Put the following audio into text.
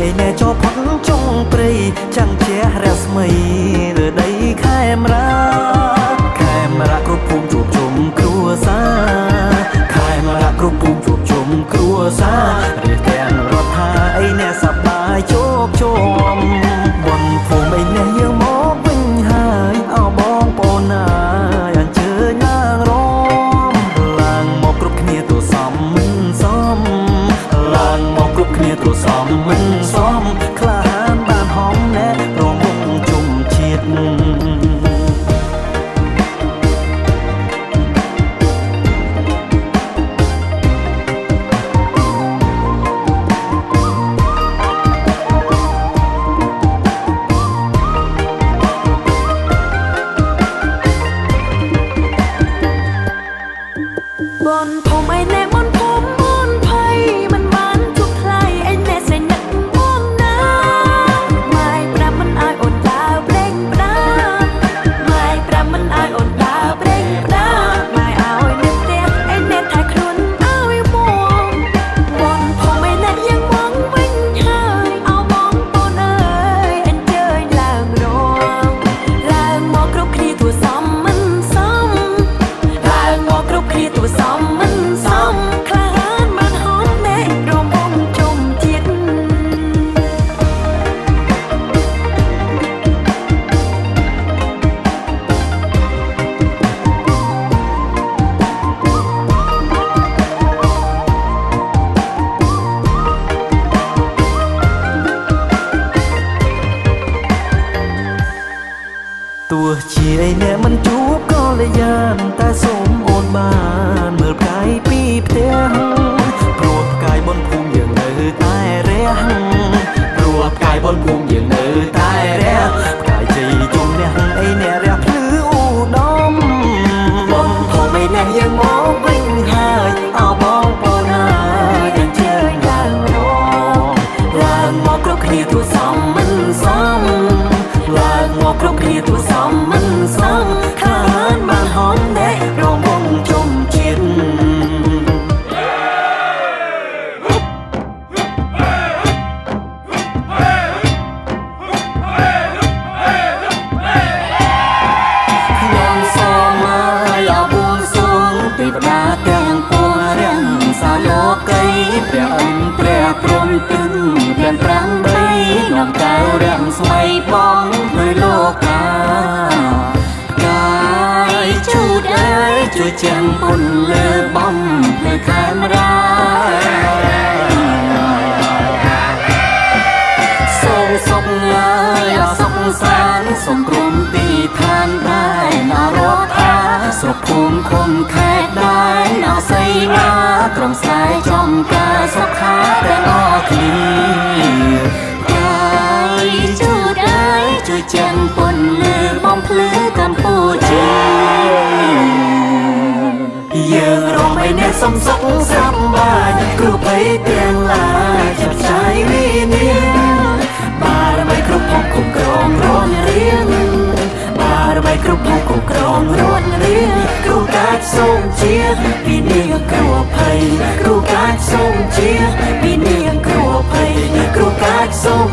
ឯណែចោផុតចុងព្រៃចាំងជះរស្មីលើដីខេមរាគ្រប់ភូមិជួបជុំគ្រួសារខេមរាគ្រប់ភូមិជួបជុំគ្រួសាររៀបទាំងរដ្ឋាអីអ្នកសប្បាយជោគជុំបនភូមិអីអ្នកយើងមកវិញហើយអោបងប្អូនអើយអញ្ជើញឡើងរំឡើងមកគ្រប់គ្នាទូសំមិនសមឡើងមកគ្រប់គ្នាទូសំមិនសមក្លាហានបានហំណែរងវងជុំជាតិบนพงไอแน่บนพงบนไผ่มันบานทุกไคลไอแน่ใส่นักม่วงน้ำไม่ปรามันอายอ่อนดาวเปล่งปราไม่ปรามันอายอ่อนดาวเปล่งปราไม่เอาไอเน็ตเตี้ยไอเน็ตถ่ายครุนเอาไอมองบนพงไอแน่ยังมองวิ่งหายเอามองปนเอ้ยอันเจยลางรองลางมองกรุบคดีตัวซ้ำมันซ้ำลางมองกรุบคดีตัวซ้ำมันซ้ำคลานมันหอมแน่รวมวงจมจิตទោះជាឯណែមិនជួបក៏លយ៉ាងតែសូមអូនបានមើលផ្កាយពីផ្ទះព្រោះផ្កាយបនភូមិយើងនៅតែរះព្រោះផ្កាយបនភូមិយើងនៅតែរះផ្កាយជ័យជុំនេះឯណែរះភ្លឺឧត្តមបនភូមិឯណែយើងមកវិញហើយអោបងប្អូនអើយអញ្ជើញឡើងរងឡើងមកគ្រប់គ្នាទូសំមិនសមឡើងមកគ្រប់គ្នាទូសំមិនសមខានបានហំណែរងវងជុំជាតិខ្ញុំសូមមកអបួងសួងទេវតាទាំងពួងរាំងសាលោកីព្រះអង្គព្រះព្រំទឹងទាំងប្រាំបីនាំកៅរាំងស្មៃបងលើលោកាជួយចាំពុនលើបំលើខេមរាសូមសុខឡើយអសុខសានសុខក្រុមទីឋានដែរនរថាស្រុកភូមិឃុំខេត្តដែរណោសីណាក្រុមស្រែចំការសុខាទាំងអស់គ្នាជួយចាំពុនលើបំភ្លឺកម្ពុជាយើងរំឯអ្នកសំសុខសប្បាយគ្រូភ័យទាំងឡាយចាប់ចាយវិញ្ញាណបារមីគ្រប់ភពគ្រប់គ្រងរនរៀងបារមីគ្រប់ភពគ្រប់គ្រងរនរៀងគ្រូកាចសូមជាវិញ្ញាណគ្រូភ័យគ្រូកាចសូមជាវិញ្ញាណគ្រូភ័យគ្រូកាចសូម